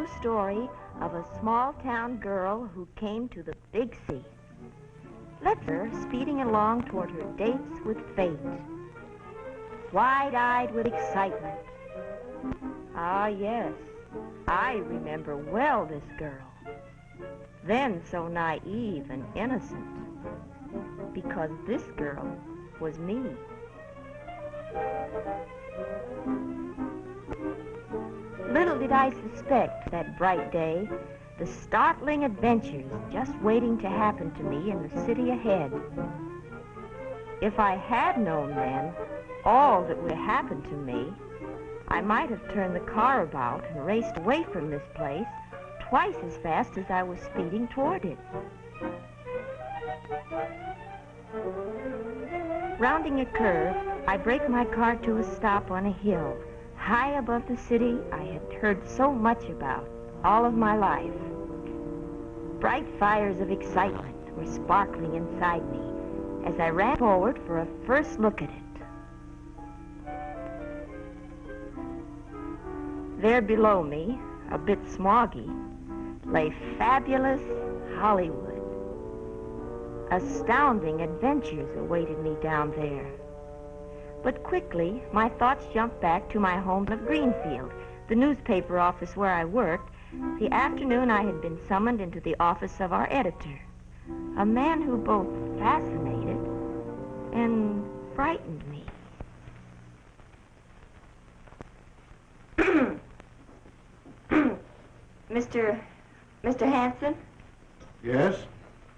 true story of a small-town girl who came to the big sea. Let's her speeding along toward her dates with fate, wide-eyed with excitement. Ah, yes, I remember well this girl, then so naive and innocent, because this girl was me. Little did I suspect that bright day the startling adventures just waiting to happen to me in the city ahead. If I had known then all that would happen to me, I might have turned the car about and raced away from this place twice as fast as I was speeding toward it. Rounding a curve, I brake my car to a stop on a hill, high above the city I had heard so much about all of my life. Bright fires of excitement were sparkling inside me as I ran forward for a first look at it. There below me, a bit smoggy, lay fabulous Hollywood. Astounding adventures awaited me down there. But quickly, my thoughts jumped back to my home of Greenfield, the newspaper office where I worked, the afternoon I had been summoned into the office of our editor, a man who both fascinated and frightened me. Mr. Hanson? Yes?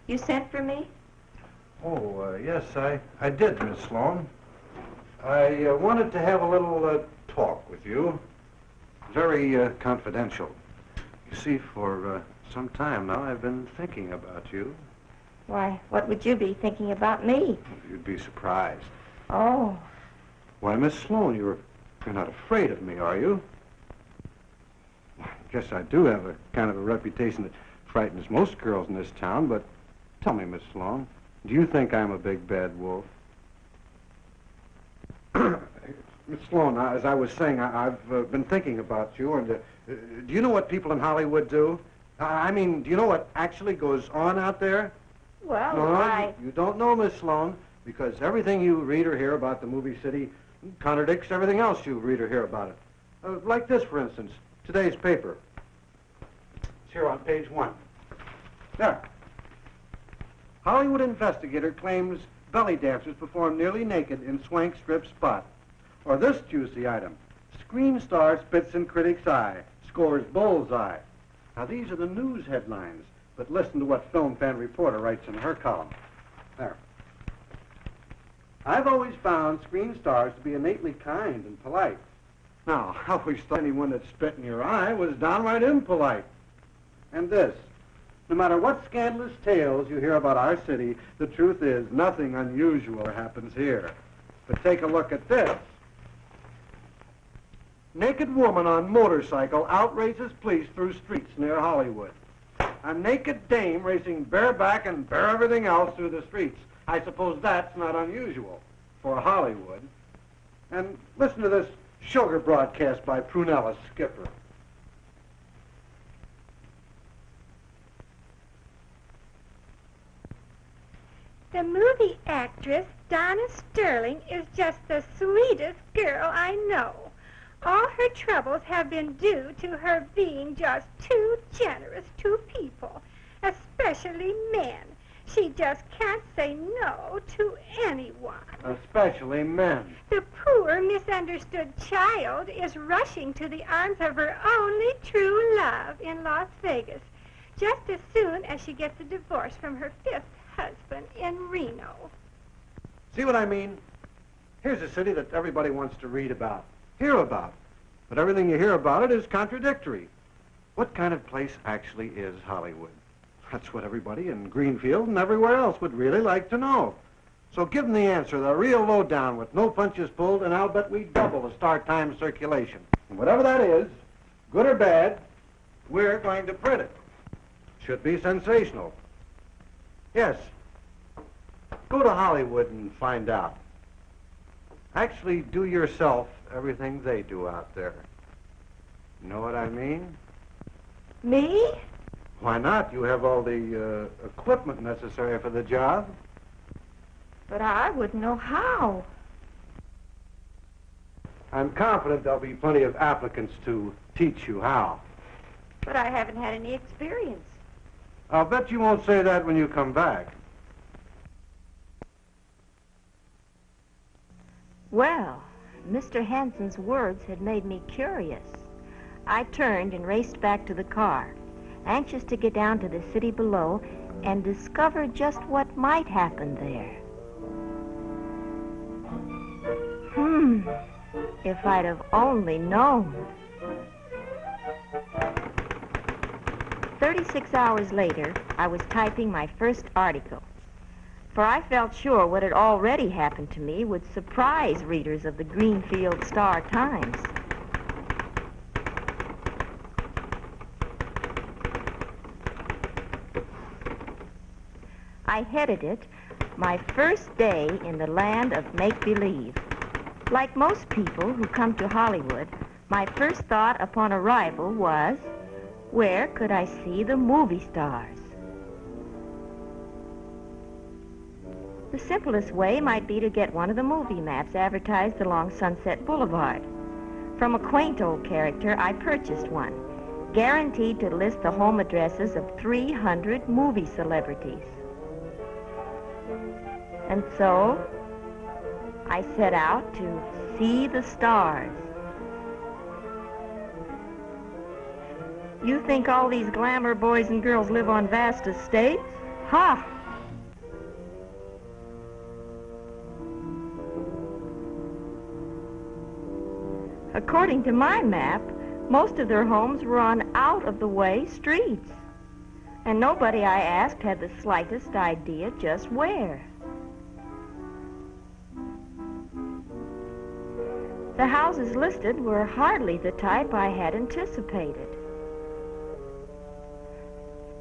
You sent for me? Oh, yes, I did, Miss Sloan. I wanted to have a little talk with you. Very confidential. You see, for some time now, I've been thinking about you. Why, what would you be thinking about me? You'd be surprised. Oh. Why, Miss Sloan, you're not afraid of me, are you? I guess I do have a kind of a reputation that frightens most girls in this town, but tell me, Miss Sloan, do you think I'm a big bad wolf? Miss Sloan, as I was saying, I've been thinking about you, and do you know what people in Hollywood do? I mean, do you know what actually goes on out there? Well, No, you don't know, Miss Sloan, because everything you read or hear about the movie city contradicts everything else you read or hear about it. Like this, for instance, today's paper. It's here on page 1. There. Hollywood investigator claims belly dancers perform nearly naked in swank strip spot. Or this juicy item. Screen star spits in critic's eye, scores bullseye. Now these are the news headlines, but listen to what film fan reporter writes in her column. There. I've always found screen stars to be innately kind and polite. Now, I always thought anyone that spit in your eye was downright impolite. And this. No matter what scandalous tales you hear about our city, the truth is nothing unusual happens here. But take a look at this. Naked woman on motorcycle outraces police through streets near Hollywood. A naked dame racing bareback and bare everything else through the streets. I suppose that's not unusual for Hollywood. And listen to this sugar broadcast by Prunella Skipper. The movie actress Donna Sterling is just the sweetest girl I know. All her troubles have been due to her being just too generous to people, especially men. She just can't say no to anyone. Especially men. The poor, misunderstood child is rushing to the arms of her only true love in Las Vegas, just as soon as she gets a divorce from her 5th husband in Reno. See what I mean? Here's a city that everybody wants to read about, hear about. But everything you hear about it is contradictory. What kind of place actually is Hollywood? That's what everybody in Greenfield and everywhere else would really like to know. So give them the answer, the real lowdown with no punches pulled, and I'll bet we double the start time circulation. And whatever that is, good or bad, we're going to print it. Should be sensational. Yes. Go to Hollywood and find out. Actually, do yourself everything they do out there. You know what I mean? Me? Why not? You have all the equipment necessary for the job. But I wouldn't know how. I'm confident there'll be plenty of applicants to teach you how. But I haven't had any experience. I'll bet you won't say that when you come back. Well, Mr. Hanson's words had made me curious. I turned and raced back to the car, anxious to get down to the city below and discover just what might happen there. If I'd have only known. 36 hours later, I was typing my first article, for I felt sure what had already happened to me would surprise readers of the Greenfield Star-Times. I headed it, My First Day in the Land of Make-Believe. Like most people who come to Hollywood, my first thought upon arrival was, where could I see the movie stars? The simplest way might be to get one of the movie maps advertised along Sunset Boulevard. From a quaint old character, I purchased one, guaranteed to list the home addresses of 300 movie celebrities. And so, I set out to see the stars. You think all these glamour boys and girls live on vast estates? Ha! According to my map, most of their homes were on out-of-the-way streets. And nobody I asked had the slightest idea just where. The houses listed were hardly the type I had anticipated.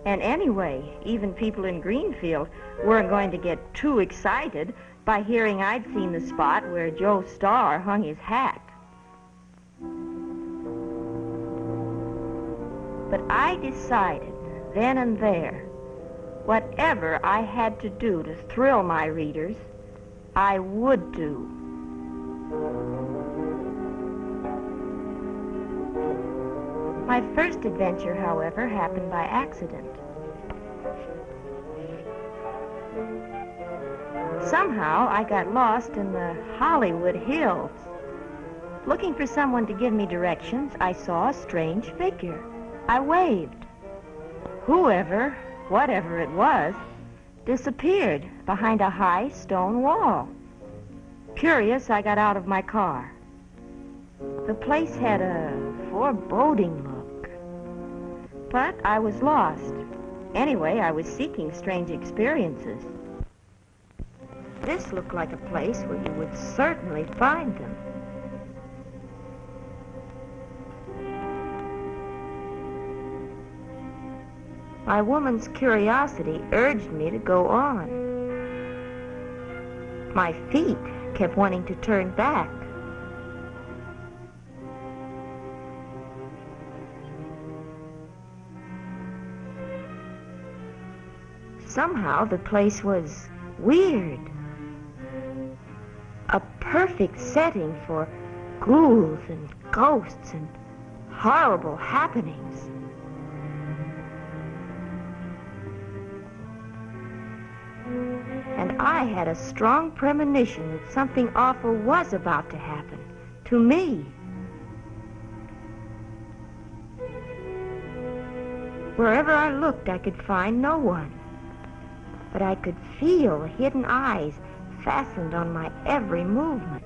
And anyway, even people in Greenfield weren't going to get too excited by hearing I'd seen the spot where Joe Starr hung his hat. But I decided, then and there, whatever I had to do to thrill my readers, I would do. My first adventure, however, happened by accident. Somehow, I got lost in the Hollywood Hills. Looking for someone to give me directions, I saw a strange figure. I waved. Whoever, whatever it was, disappeared behind a high stone wall. Curious, I got out of my car. The place had a foreboding look. But I was lost. Anyway, I was seeking strange experiences. This looked like a place where you would certainly find them. My woman's curiosity urged me to go on. My feet kept wanting to turn back. Somehow the place was weird. A perfect setting for ghouls and ghosts and horrible happenings. And I had a strong premonition that something awful was about to happen to me. Wherever I looked, I could find no one. But I could feel hidden eyes fastened on my every movement.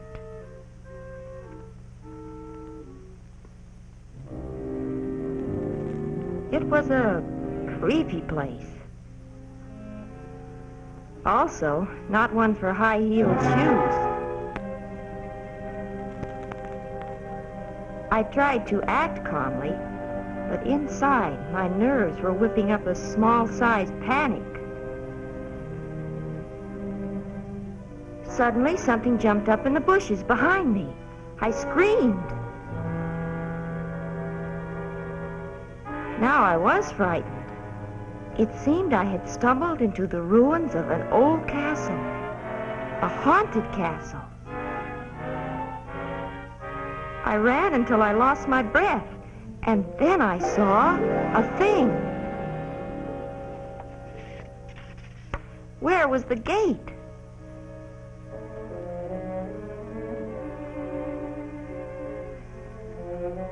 It was a creepy place. Also, not one for high-heeled shoes. I tried to act calmly, but inside, my nerves were whipping up a small-sized panic. Suddenly, something jumped up in the bushes behind me. I screamed. Now I was frightened. It seemed I had stumbled into the ruins of an old castle, a haunted castle. I ran until I lost my breath, and then I saw a thing. Where was the gate?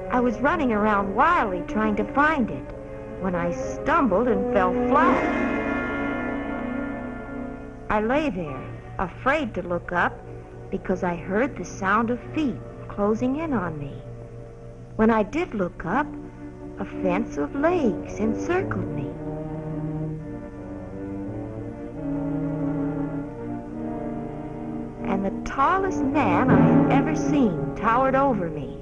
I was running around wildly trying to find it when I stumbled and fell flat. I lay there, afraid to look up because I heard the sound of feet closing in on me. When I did look up, a fence of legs encircled me. And the tallest man I had ever seen towered over me.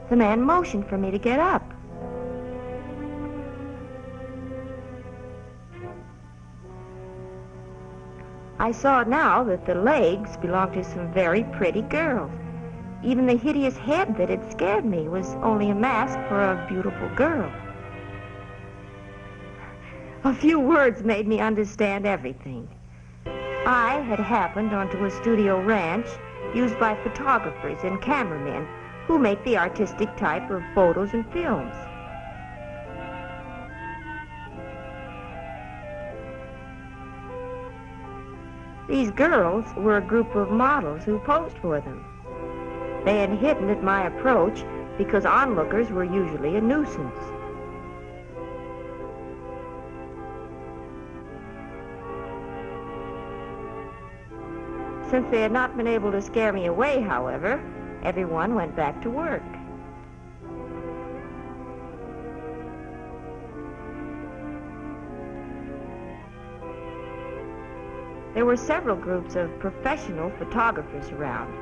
The man motioned for me to get up. I saw now that the legs belonged to some very pretty girls. Even the hideous head that had scared me was only a mask for a beautiful girl. A few words made me understand everything. I had happened onto a studio ranch used by photographers and cameramen who make the artistic type of photos and films. These girls were a group of models who posed for them. They had hidden at my approach because onlookers were usually a nuisance. Since they had not been able to scare me away, however, everyone went back to work. There were several groups of professional photographers around.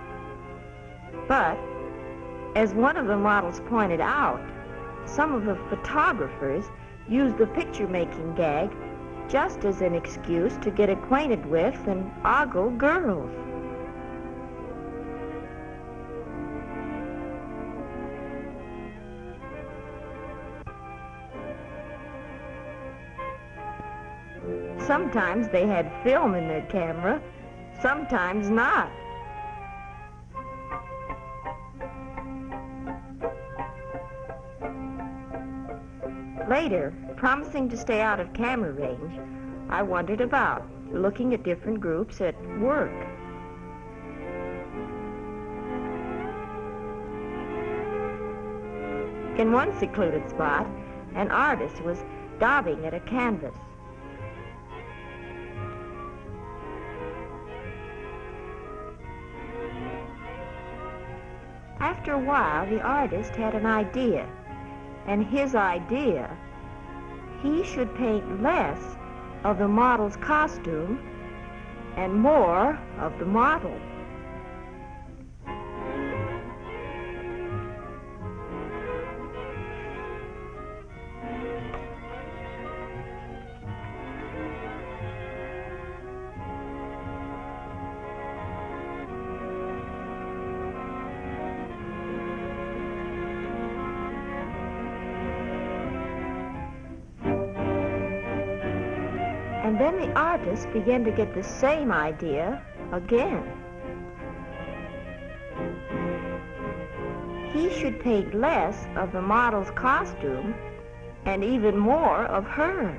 But, as one of the models pointed out, some of the photographers used the picture-making gag just as an excuse to get acquainted with and ogle girls. Sometimes they had film in their camera, sometimes not. Later, promising to stay out of camera range, I wandered about, looking at different groups at work. In one secluded spot, an artist was daubing at a canvas. After a while, the artist had an idea, and his idea, he should paint less of the model's costume and more of the model. And then the artist began to get the same idea again. He should paint less of the model's costume and even more of her.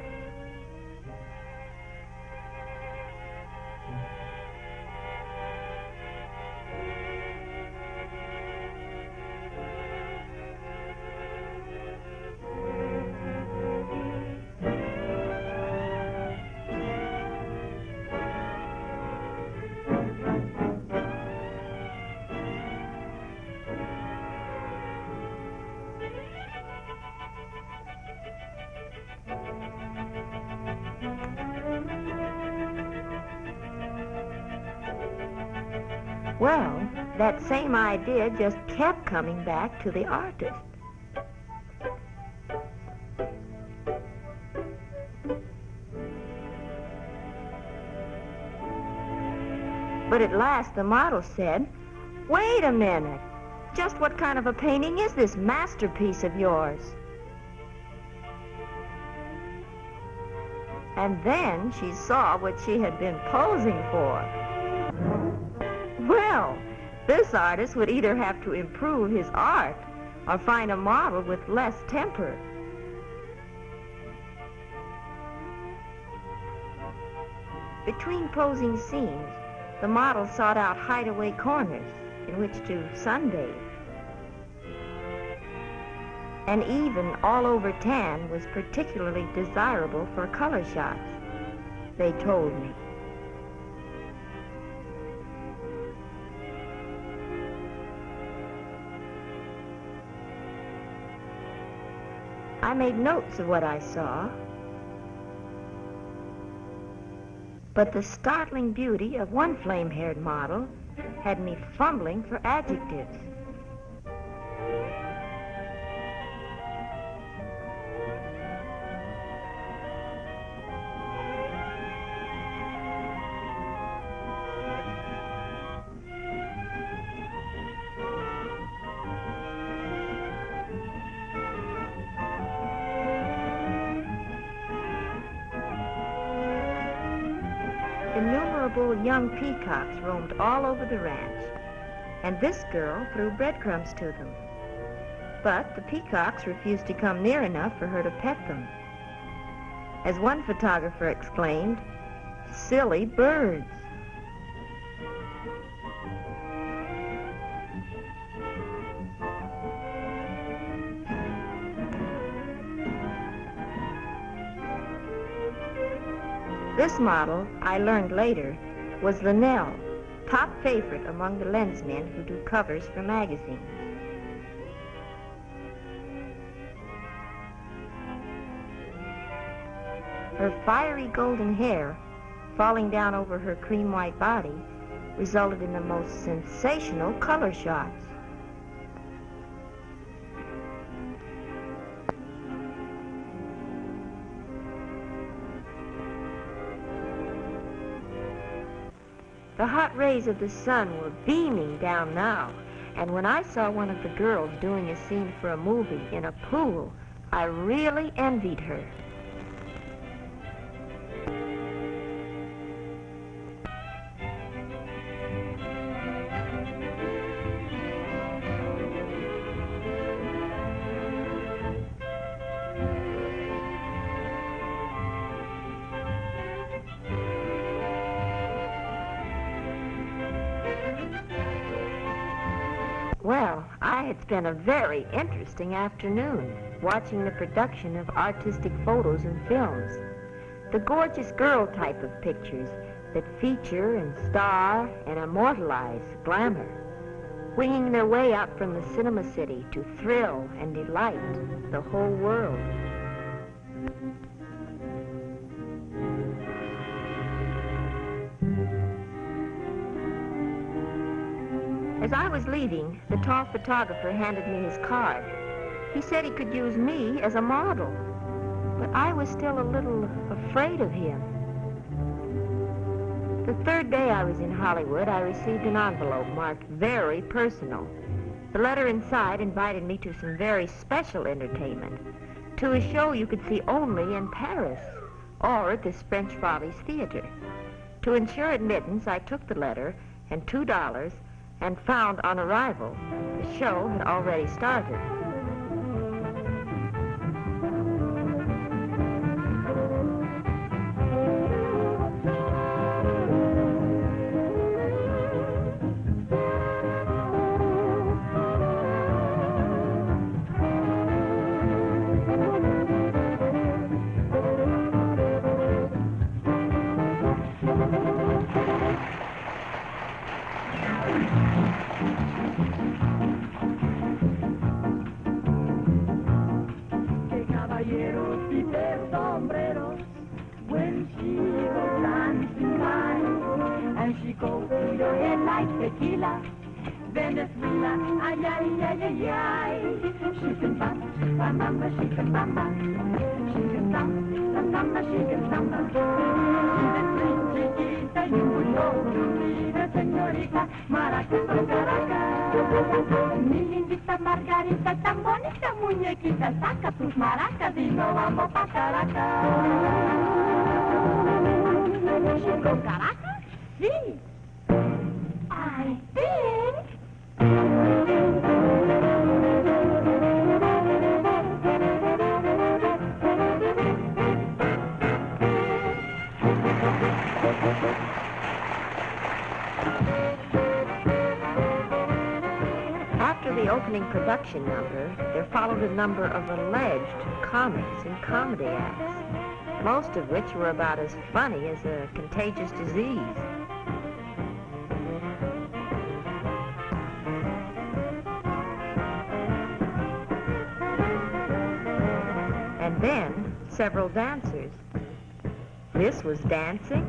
Well, that same idea just kept coming back to the artist. But at last the model said, "Wait a minute. just what kind of a painting is this masterpiece of yours? And then she saw what she had been posing for. Well, this artist would either have to improve his art or find a model with less temper. Between posing scenes, the model sought out hideaway corners in which to sunbathe. An even, all-over tan was particularly desirable for color shots, they told me. I made notes of what I saw, but the startling beauty of one flame-haired model had me fumbling for adjectives. Innumerable young peacocks roamed all over the ranch, and this girl threw breadcrumbs to them. But the peacocks refused to come near enough for her to pet them. As one photographer exclaimed, "Silly birds." This model, I learned later, was Linnell, top favorite among the lensmen who do covers for magazines. Her fiery golden hair, falling down over her cream-white body, resulted in the most sensational color shots. The hot rays of the sun were beaming down now, and when I saw one of the girls doing a scene for a movie in a pool, I really envied her. Well, I had spent a very interesting afternoon watching the production of artistic photos and films. The gorgeous girl type of pictures that feature and star and immortalize glamour, winging their way up from the cinema city to thrill and delight the whole world. As I was leaving, the tall photographer handed me his card. He said he could use me as a model, but I was still a little afraid of him. The third day I was in Hollywood, I received an envelope marked "Very Personal." The letter inside invited me to some very special entertainment, to a show you could see only in Paris or at this French Follies Theater. To ensure admittance, I took the letter and $2 and found on arrival the show had already started. mi lindita Margarita, tan bonita muñequita, saca tus maracas y nos vamos pa' Caracas. ¿Con Caracas? Sí. I think. After the opening production number, there followed a number of alleged comics and comedy acts, most of which were about as funny as a contagious disease. And then, several dancers. This was dancing.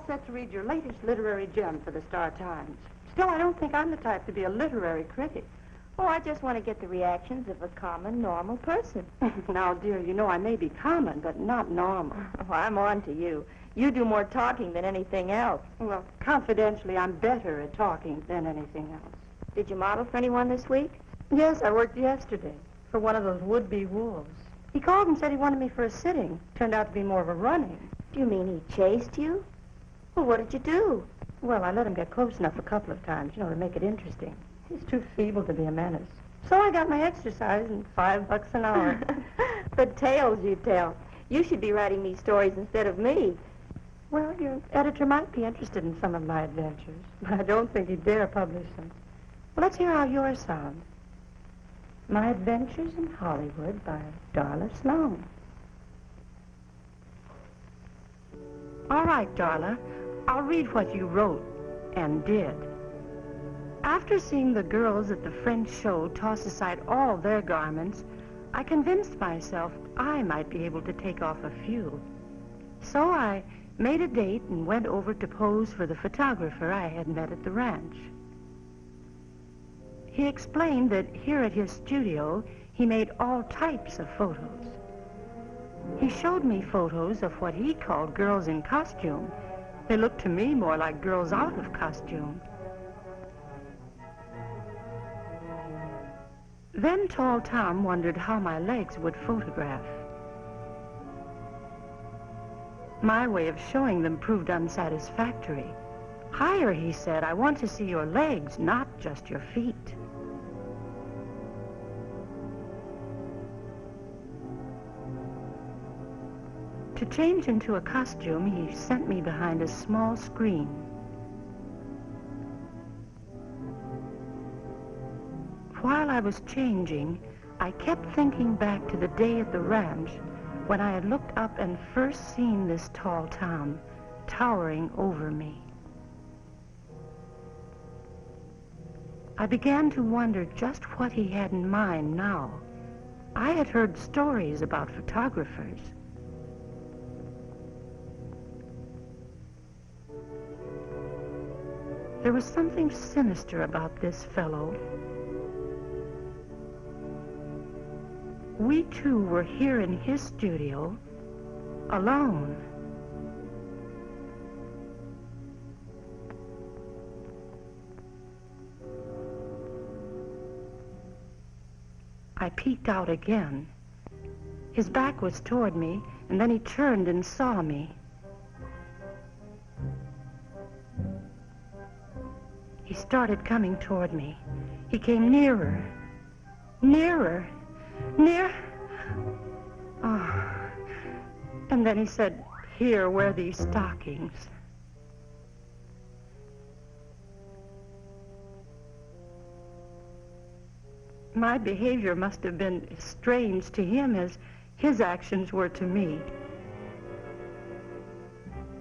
set to read your latest literary gem for the Star-Times. Still, I don't think I'm the type to be a literary critic. Oh, I just want to get the reactions of a common, normal person. Now, dear, you know I may be common, but not normal. Oh, I'm on to you. You do more talking than anything else. Well, confidentially, I'm better at talking than anything else. Did you model for anyone this week? Yes, I worked yesterday for one of those would-be wolves. He called and said he wanted me for a sitting. Turned out to be more of a running. Do you mean he chased you? Well, what did you do? Well, I let him get close enough a couple of times, to make it interesting. He's too feeble to be a menace. So I got my exercise and $5 an hour. The tales you tell. You should be writing these stories instead of me. Well, your editor might be interested in some of my adventures, but I don't think he'd dare publish them. Well, let's hear how yours sound. My Adventures in Hollywood by Darla Sloan. All right, Darla. I'll read what you wrote and did. After seeing the girls at the French show toss aside all their garments, I convinced myself I might be able to take off a few. So I made a date and went over to pose for the photographer I had met at the ranch. He explained that here at his studio, he made all types of photos. He showed me photos of what he called girls in costume. They looked to me more like girls out of costume. Then Tall Tom wondered how my legs would photograph. My way of showing them proved unsatisfactory. Higher, he said, I want to see your legs, not just your feet. To change into a costume, he sent me behind a small screen. While I was changing, I kept thinking back to the day at the ranch when I had looked up and first seen this tall town towering over me. I began to wonder just what he had in mind now. I had heard stories about photographers. There was something sinister about this fellow. We two were here in his studio, alone. I peeked out again. His back was toward me, and then he turned and saw me. He started coming toward me. He came nearer, nearer, near. Oh. And then he said, "Here, wear these stockings." My behavior must have been as strange to him as his actions were to me.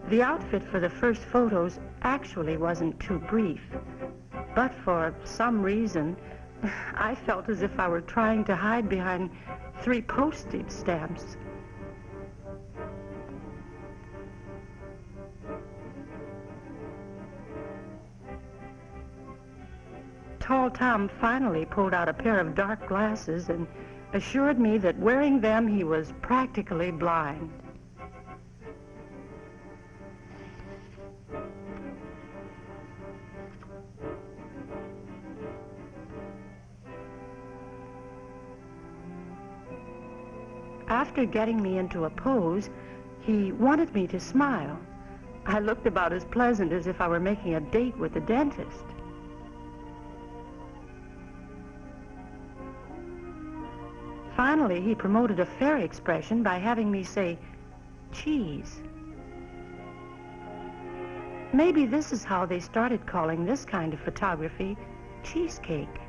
The outfit for the first photos actually wasn't too brief, but for some reason, I felt as if I were trying to hide behind 3 postage stamps. Tall Tom finally pulled out a pair of dark glasses and assured me that wearing them he was practically blind. After getting me into a pose, he wanted me to smile. I looked about as pleasant as if I were making a date with the dentist. Finally, he promoted a fair expression by having me say, "cheese." Maybe this is how they started calling this kind of photography cheesecake.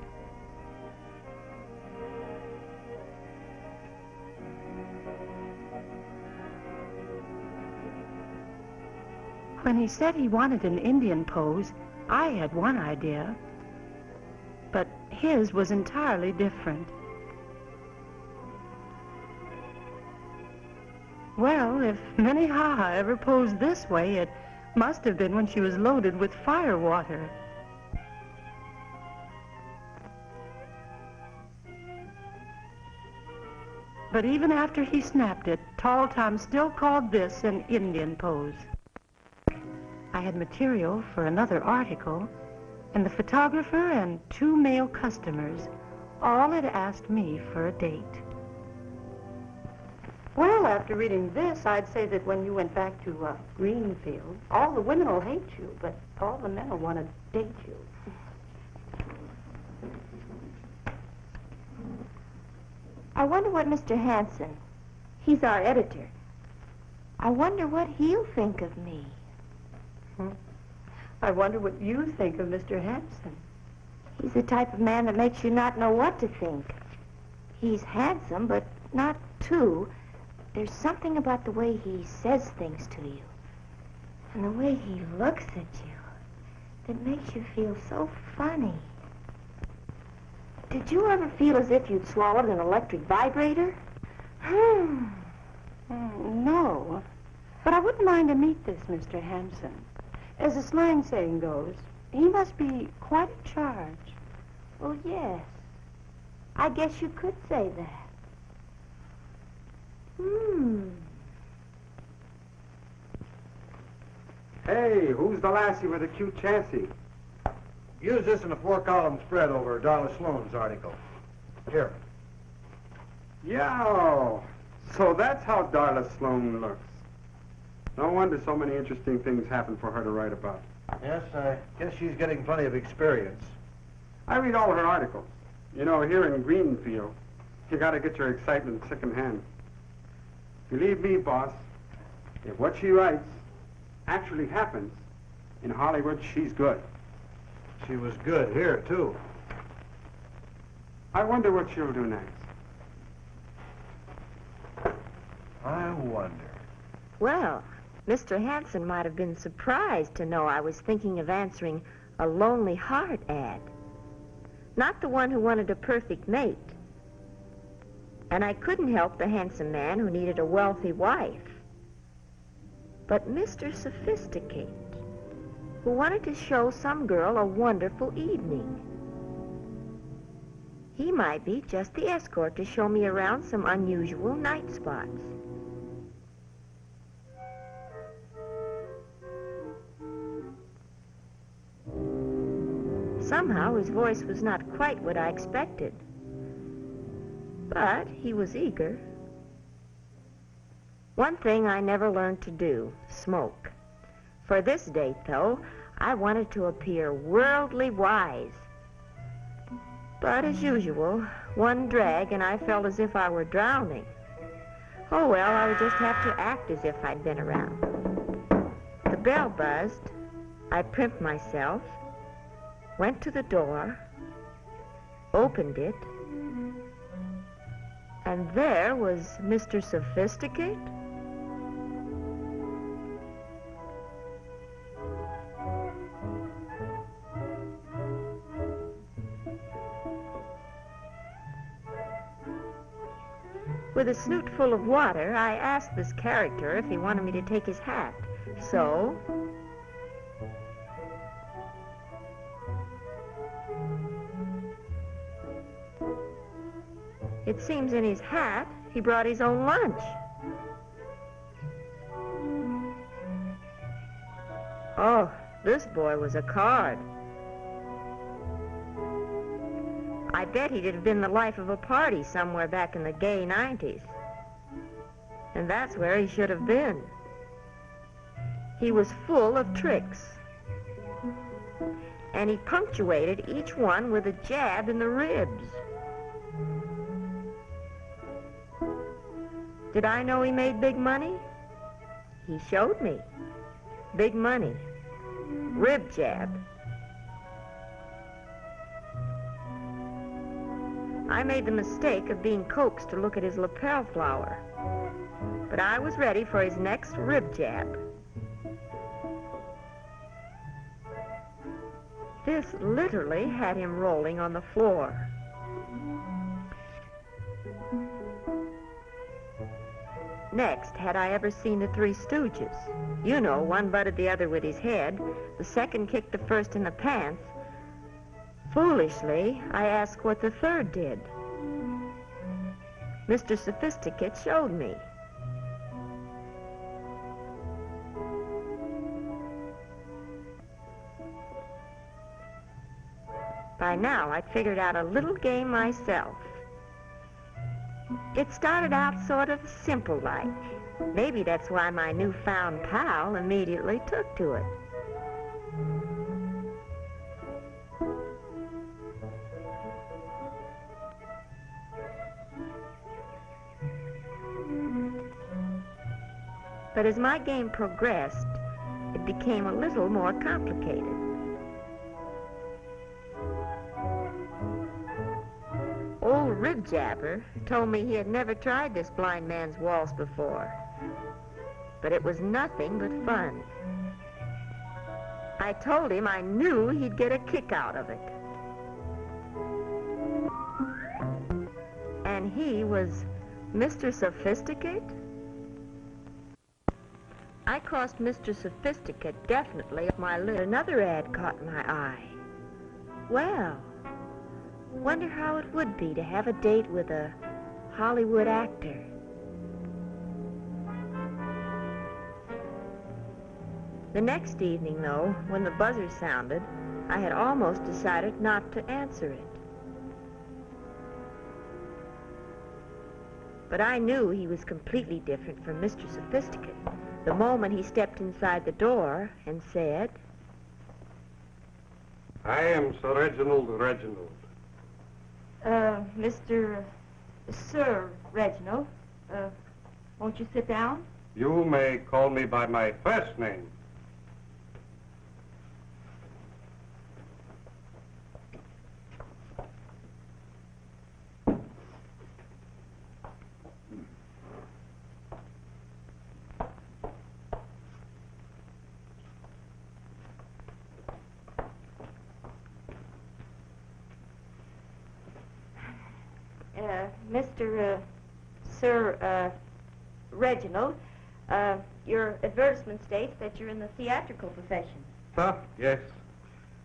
When he said he wanted an Indian pose, I had one idea, but his was entirely different. Well, if Minnehaha ever posed this way, it Must have been when she was loaded with fire water. But even after he snapped it, Tall Tom still called this an Indian pose. I had material for another article, and the photographer and 2 male customers all had asked me for a date. Well, after reading this, I'd say that when you went back to Greenfield, all the women will hate you, but all the men will want to date you. I wonder what Mr. Hanson, he's our editor, I wonder what he'll think of me. I wonder what you think of Mr. Hanson. He's the type of man that makes you not know what to think. He's handsome, but not too. There's something about the way he says things to you, and the way he looks at you, that makes you feel so funny. Did you ever feel as if you'd swallowed an electric vibrator? No. But I wouldn't mind to meet this Mr. Hanson. As the slang saying goes, he must be quite a charge. Oh, yes. I guess you could say that. Hey, who's the lassie with the cute chancy? Use this in a 4-column spread over Darla Sloan's article. Here. Yo, so that's how Darla Sloan looks. No wonder so many interesting things happen for her to write about. Yes, I guess she's getting plenty of experience. I read all her articles. You know, here in Greenfield, you gotta get your excitement secondhand. Believe me, boss, if what she writes actually happens, in Hollywood, she's good. She was good here, too. I wonder what she'll do next. I wonder. Well, Mr. Hanson might have been surprised to know I was thinking of answering a Lonely Heart ad. Not the one who wanted a perfect mate. And I couldn't help the handsome man who needed a wealthy wife. But Mr. Sophisticate, who wanted to show some girl a wonderful evening. He might be just the escort to show me around some unusual night spots. Somehow his voice was not quite what I expected. But he was eager. One thing I never learned to do, smoke. For this date, though, I wanted to appear worldly wise. But as usual, one drag and I felt as if I were drowning. Oh well, I would just have to act as if I'd been around. The bell buzzed. I primped myself, went to the door, opened it, and there was Mr. Sophisticate. With a snoot full of water, I asked this character if he wanted me to take his hat. So, it seems in his hat, he brought his own lunch. Oh, this boy was a card. I bet he'd have been the life of a party somewhere back in the gay 90s. And that's where he should have been. He was full of tricks. And he punctuated each one with a jab in the ribs. Did I know he made big money? He showed me. Big money. Rib jab. I made the mistake of being coaxed to look at his lapel flower. But I was ready for his next rib jab. This literally had him rolling on the floor. Next, had I ever seen the Three Stooges? You know, one butted the other with his head, the second kicked the first in the pants. Foolishly, I asked what the third did. Mr. Sophisticate showed me. By now, I'd figured out a little game myself. It started out sort of simple-like. Maybe that's why my newfound pal immediately took to it. But as my game progressed, it became a little more complicated. Old Ribjabber told me he had never tried this blind man's waltz before, but it was nothing but fun. I told him I knew he'd get a kick out of it. And he was Mr. Sophisticate? I crossed Mr. Sophisticate definitely off my list. Another ad caught my eye. Well, wonder how it would be to have a date with a Hollywood actor. The next evening, though, when the buzzer sounded, I had almost decided not to answer it. But I knew he was completely different from Mr. Sophisticate the moment he stepped inside the door and said, I am Sir Reginald Reginald. Sir Reginald, won't you sit down? You may call me by my first name. Sir Reginald, your advertisement states that you're in the theatrical profession. Yes.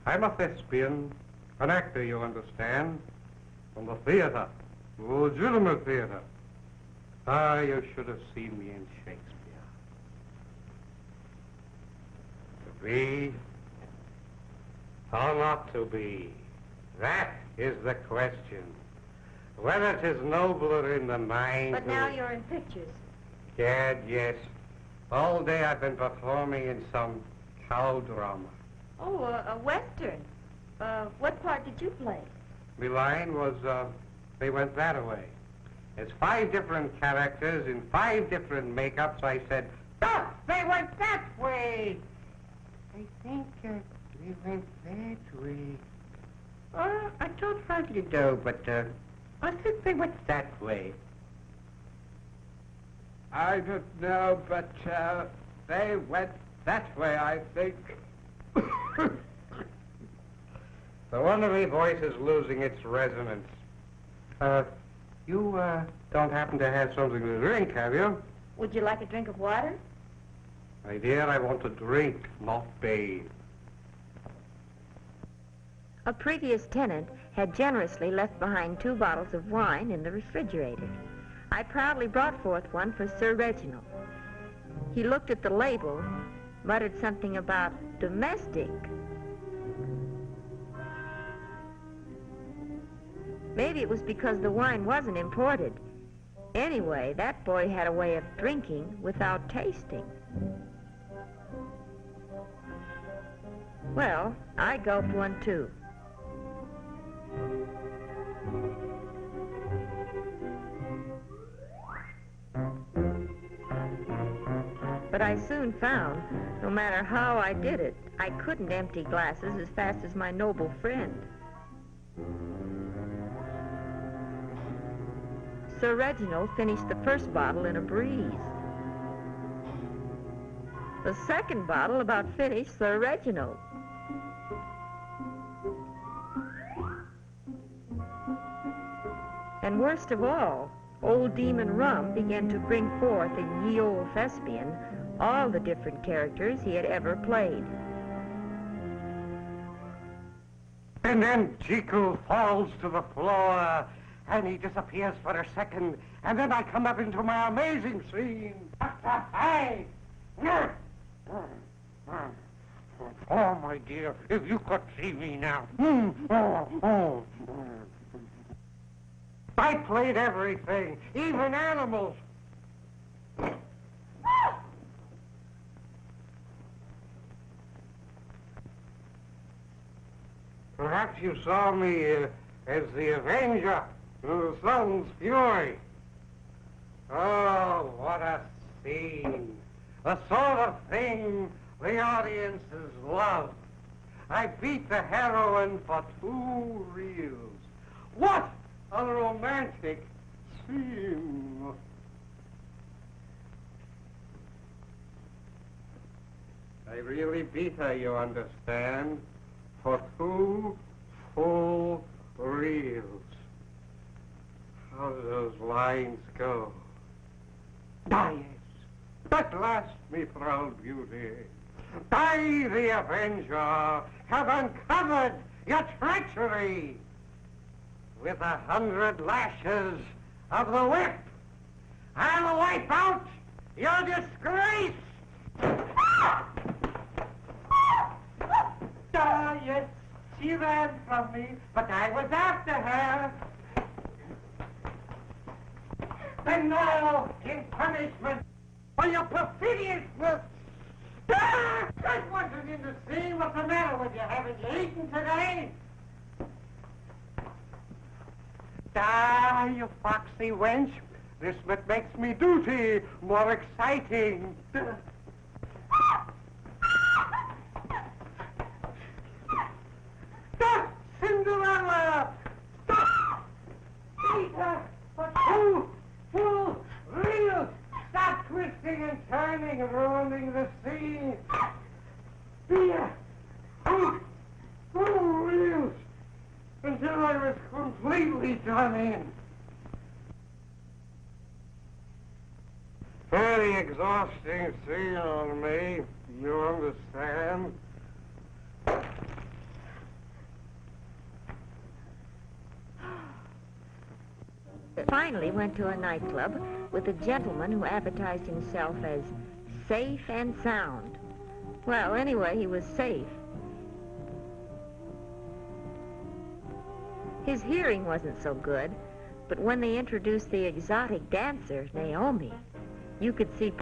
I'm a thespian, an actor, you understand, from the theater, legitimate theater. You should have seen me in Shakespeare. To be or not to be, that is the question. Whether 'tis nobler in the mind... But now you're in pictures. Gad, yes. All day I've been performing in some cow drama. Oh, a Western. What part did you play? My line was, they went that way. There's 5 different characters in 5 different makeups. I said, they went that way. I think they went that way. I don't rightly know, but I think they went that way. I don't know, but they went that way, I think. The one of me voice is losing its resonance. You don't happen to have something to drink, have you? Would you like a drink of water? My dear, I want to drink, not bathe. A previous tenant had generously left behind 2 bottles of wine in the refrigerator. I proudly brought forth one for Sir Reginald. He looked at the label, muttered something about domestic. Maybe it was because the wine wasn't imported. Anyway, that boy had a way of drinking without tasting. Well, I gulped one too. But I soon found, no matter how I did it, I couldn't empty glasses as fast as my noble friend. Sir Reginald finished the first bottle in a breeze. The second bottle about finished Sir Reginald. And worst of all, Old Demon Rum began to bring forth in Ye Olde Thespian all the different characters he had ever played. And then Jekyll falls to the floor, and he disappears for a second, and then I come up into my amazing scene. Hey! Oh, my dear, if you could see me now. I played everything, even animals. Perhaps you saw me as the Avenger of the Sun's Fury. Oh, what a scene. The sort of thing the audiences love. I beat the heroine for 2 reels. What a romantic scene. I really beat her, you understand, for 2 full reels. How do those lines go? Ah, yes. At last, me proud beauty, I, the Avenger, have uncovered your treachery. With 100 lashes of the whip, I'll wipe out your disgrace. Yes, she ran from me, but I was after her. And now, in punishment for your perfidiousness, I wanted you to see what's the matter with you. Haven't you eaten today? You foxy wench. This makes me duty more exciting. Stop, Cinderella! Stop! Peter, for 2 full reels! Stop twisting and turning and ruining the scene! Here! 2 full reels! Until I was completely done in. Very exhausting scene on me, you understand? Finally went to a nightclub with a gentleman who advertised himself as safe and sound. Well, anyway, he was safe. His hearing wasn't so good, but when they introduced the exotic dancer, Naomi, you could see...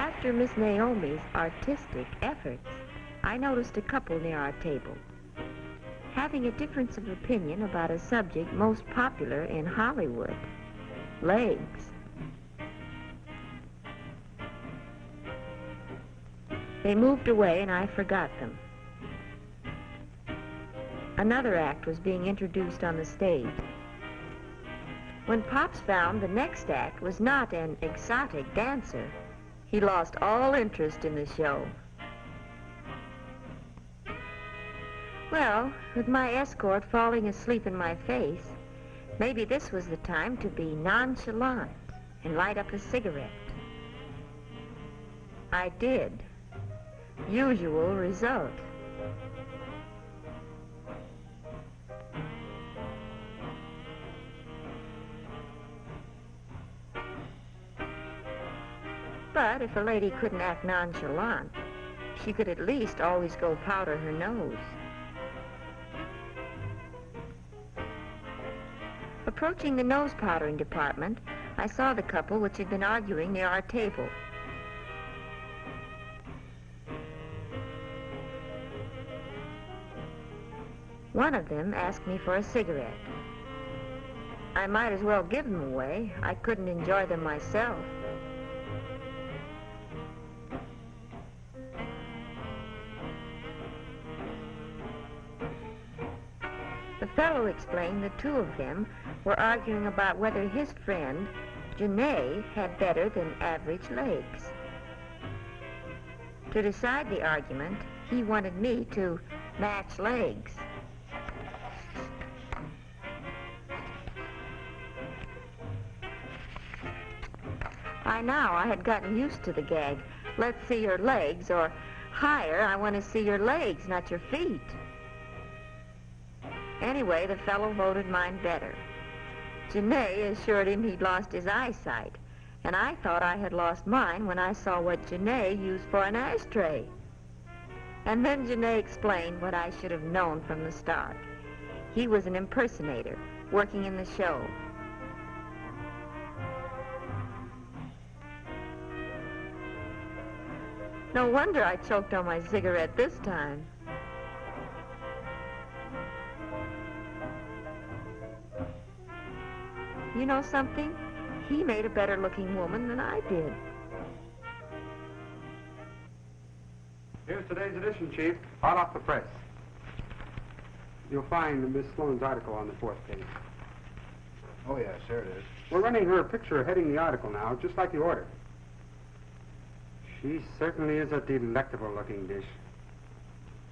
After Miss Naomi's artistic efforts, I noticed a couple near our table, having a difference of opinion about a subject most popular in Hollywood, legs. They moved away and I forgot them. Another act was being introduced on the stage. When Pops found the next act was not an exotic dancer, he lost all interest in the show. Well, with my escort falling asleep in my face, maybe this was the time to be nonchalant and light up a cigarette. I did. Usual result. But if a lady couldn't act nonchalant, she could at least always go powder her nose. Approaching the nose powdering department, I saw the couple which had been arguing near our table. One of them asked me for a cigarette. I might as well give them away. I couldn't enjoy them myself. The fellow explained the two of them were arguing about whether his friend, Janae, had better than average legs. To decide the argument, he wanted me to match legs. By now, I had gotten used to the gag. Let's see your legs, or higher, I want to see your legs, not your feet. Anyway, the fellow voted mine better. Janae assured him he'd lost his eyesight, and I thought I had lost mine when I saw what Janae used for an ashtray. And then Janae explained what I should have known from the start. He was an impersonator, working in the show. No wonder I choked on my cigarette this time. You know something? He made a better-looking woman than I did. Here's today's edition, Chief. Hot off the press. You'll find Miss Sloan's article on the 4th page. Oh, yes, here it is. We're running her picture heading the article now, just like you ordered. She certainly is a delectable-looking dish.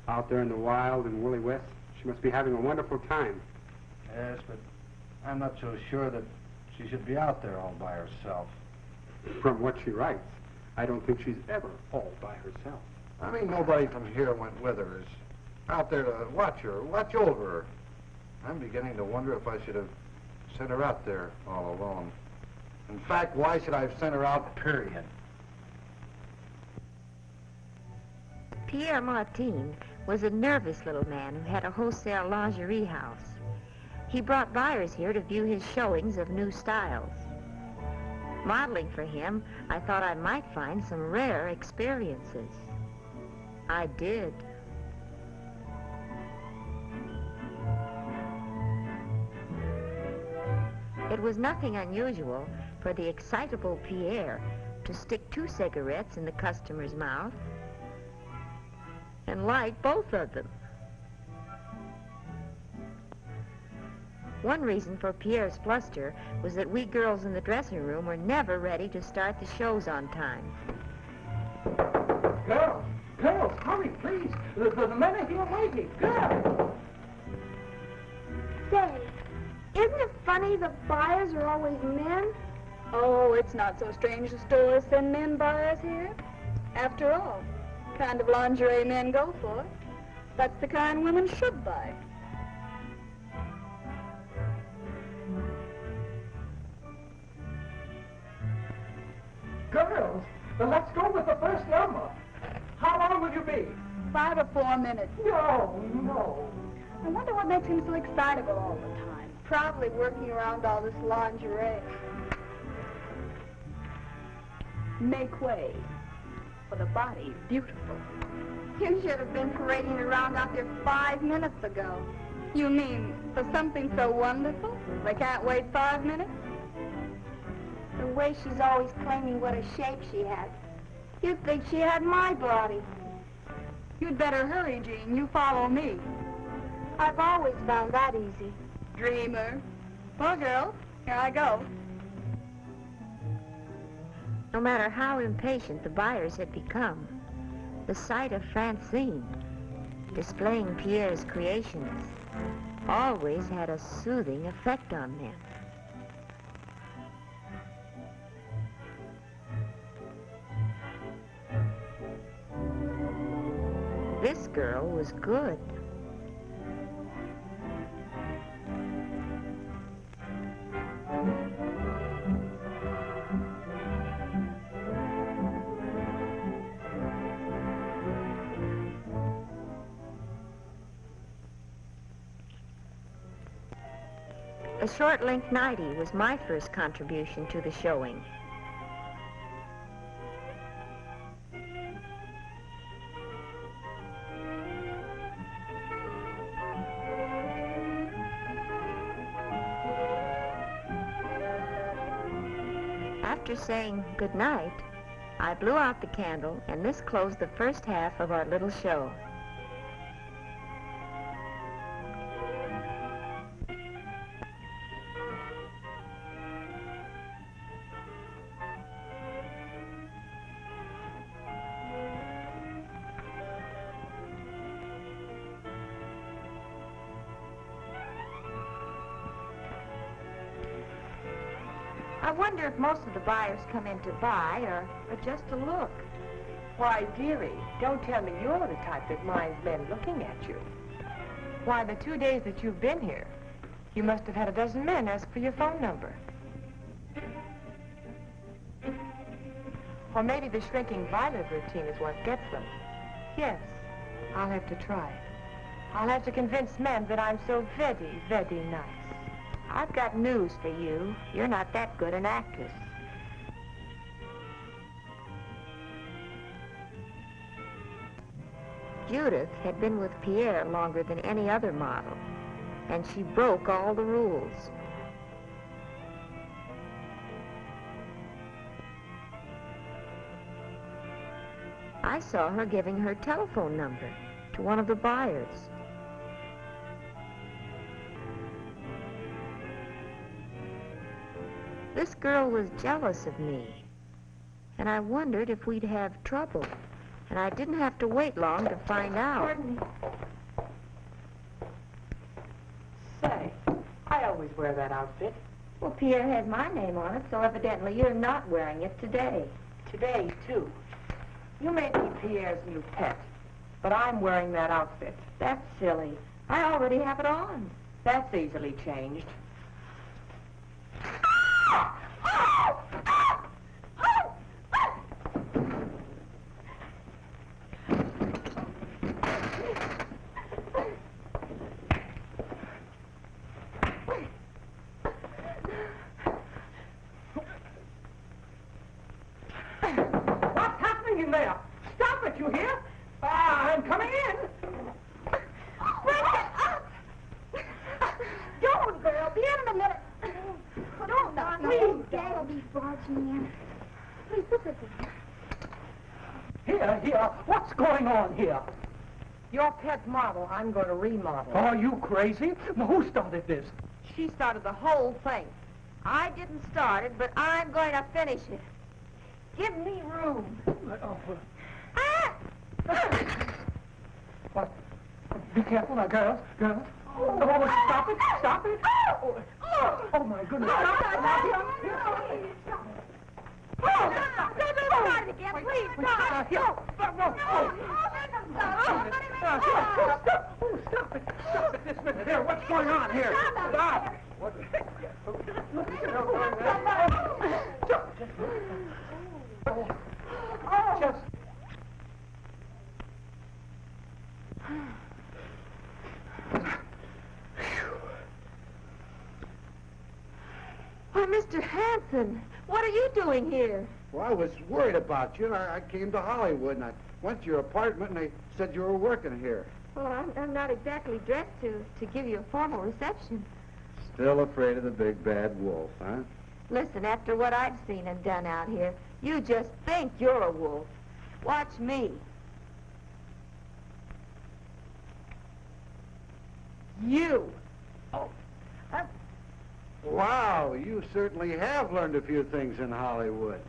Out there in the wild and woolly West, she must be having a wonderful time. Yes, but I'm not so sure that she should be out there all by herself. From what she writes, I don't think she's ever all by herself. I mean, nobody from here went with her. Is out there to watch her, watch over her. I'm beginning to wonder if I should have sent her out there all alone. In fact, why should I have sent her out, period? Pierre Martin was a nervous little man who had a wholesale lingerie house. He brought buyers here to view his showings of new styles. Modeling for him, I thought I might find some rare experiences. I did. It was nothing unusual for the excitable Pierre to stick 2 cigarettes in the customer's mouth and light both of them. One reason for Pierre's bluster was that we girls in the dressing room were never ready to start the shows on time. Girls, hurry, please. The men are here waiting. Girls! Say, isn't it funny the buyers are always men? Oh, it's not so strange the stores send men buyers here. After all, the kind of lingerie men go for, that's the kind women should buy. Girls, let's go with the first number. How long will you be? 5 or 4 minutes. No. I wonder what makes him so excitable all the time. Probably working around all this lingerie. Make way, for the body's beautiful. You should have been parading around out there 5 minutes ago. You mean for something so wonderful? They can't wait 5 minutes? The way she's always claiming what a shape she has. You'd think she had my body. You'd better hurry, Jean. You follow me. I've always found that easy. Dreamer. Well, girls, here I go. No matter how impatient the buyers had become, the sight of Francine displaying Pierre's creations always had a soothing effect on them. This girl was good. A short-length nightie was my first contribution to the showing. After saying good night, I blew out the candle, and this closed the first half of our little show. I wonder if most of the buyers come in to buy or just to look. Why, dearie, don't tell me you're the type that minds men looking at you. Why, the 2 days that you've been here, you must have had a dozen men ask for your phone number. Or maybe the shrinking violet routine is what gets them. Yes, I'll have to try. I'll have to convince men that I'm so very, very nice. I've got news for you. You're not that good an actress. Judith had been with Pierre longer than any other model, and she broke all the rules. I saw her giving her telephone number to one of the buyers. This girl was jealous of me, and I wondered if we'd have trouble. And I didn't have to wait long to find out. Pardon me. Say, I always wear that outfit. Well, Pierre had my name on it, so evidently you're not wearing it today. Today, too. You may be Pierre's new pet, but I'm wearing that outfit. That's silly. I already have it on. That's easily changed. What's happening in there? Stop it, you hear? I'm coming in. Bring it up! Don't, girl. Be in a minute. Don't, no, please. Dad'll be barging in. Please, look at this. Here. What's going on here? Your pet model, I'm going to remodel. Are you crazy? Who started this? She started the whole thing. I didn't start it, but I'm going to finish it. Give me room. What? Be careful now, girls. Oh, stop it. Oh, my goodness. Don't start it again, please. Stop. Stop it this minute. Here, what's going on here? Stop. Just... Why, Mr. Hanson, what are you doing here? Well, I was worried about you, and I came to Hollywood, and I went to your apartment, and they said you were working here. Well, I'm not exactly dressed to give you a formal reception. Still afraid of the big bad wolf, huh? Listen, after what I've seen and done out here, you just think you're a wolf. Watch me. You. Oh. Wow, you certainly have learned a few things in Hollywood.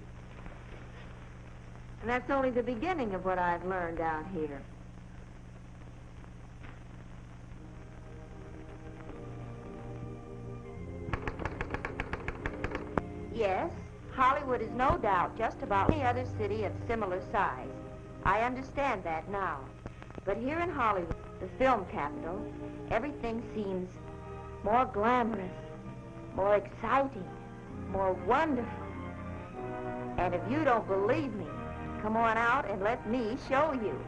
And that's only the beginning of what I've learned out here. Yes, Hollywood is no doubt just about any other city of similar size. I understand that now. But here in Hollywood, the film capital, everything seems more glamorous, more exciting, more wonderful. And if you don't believe me, come on out and let me show you.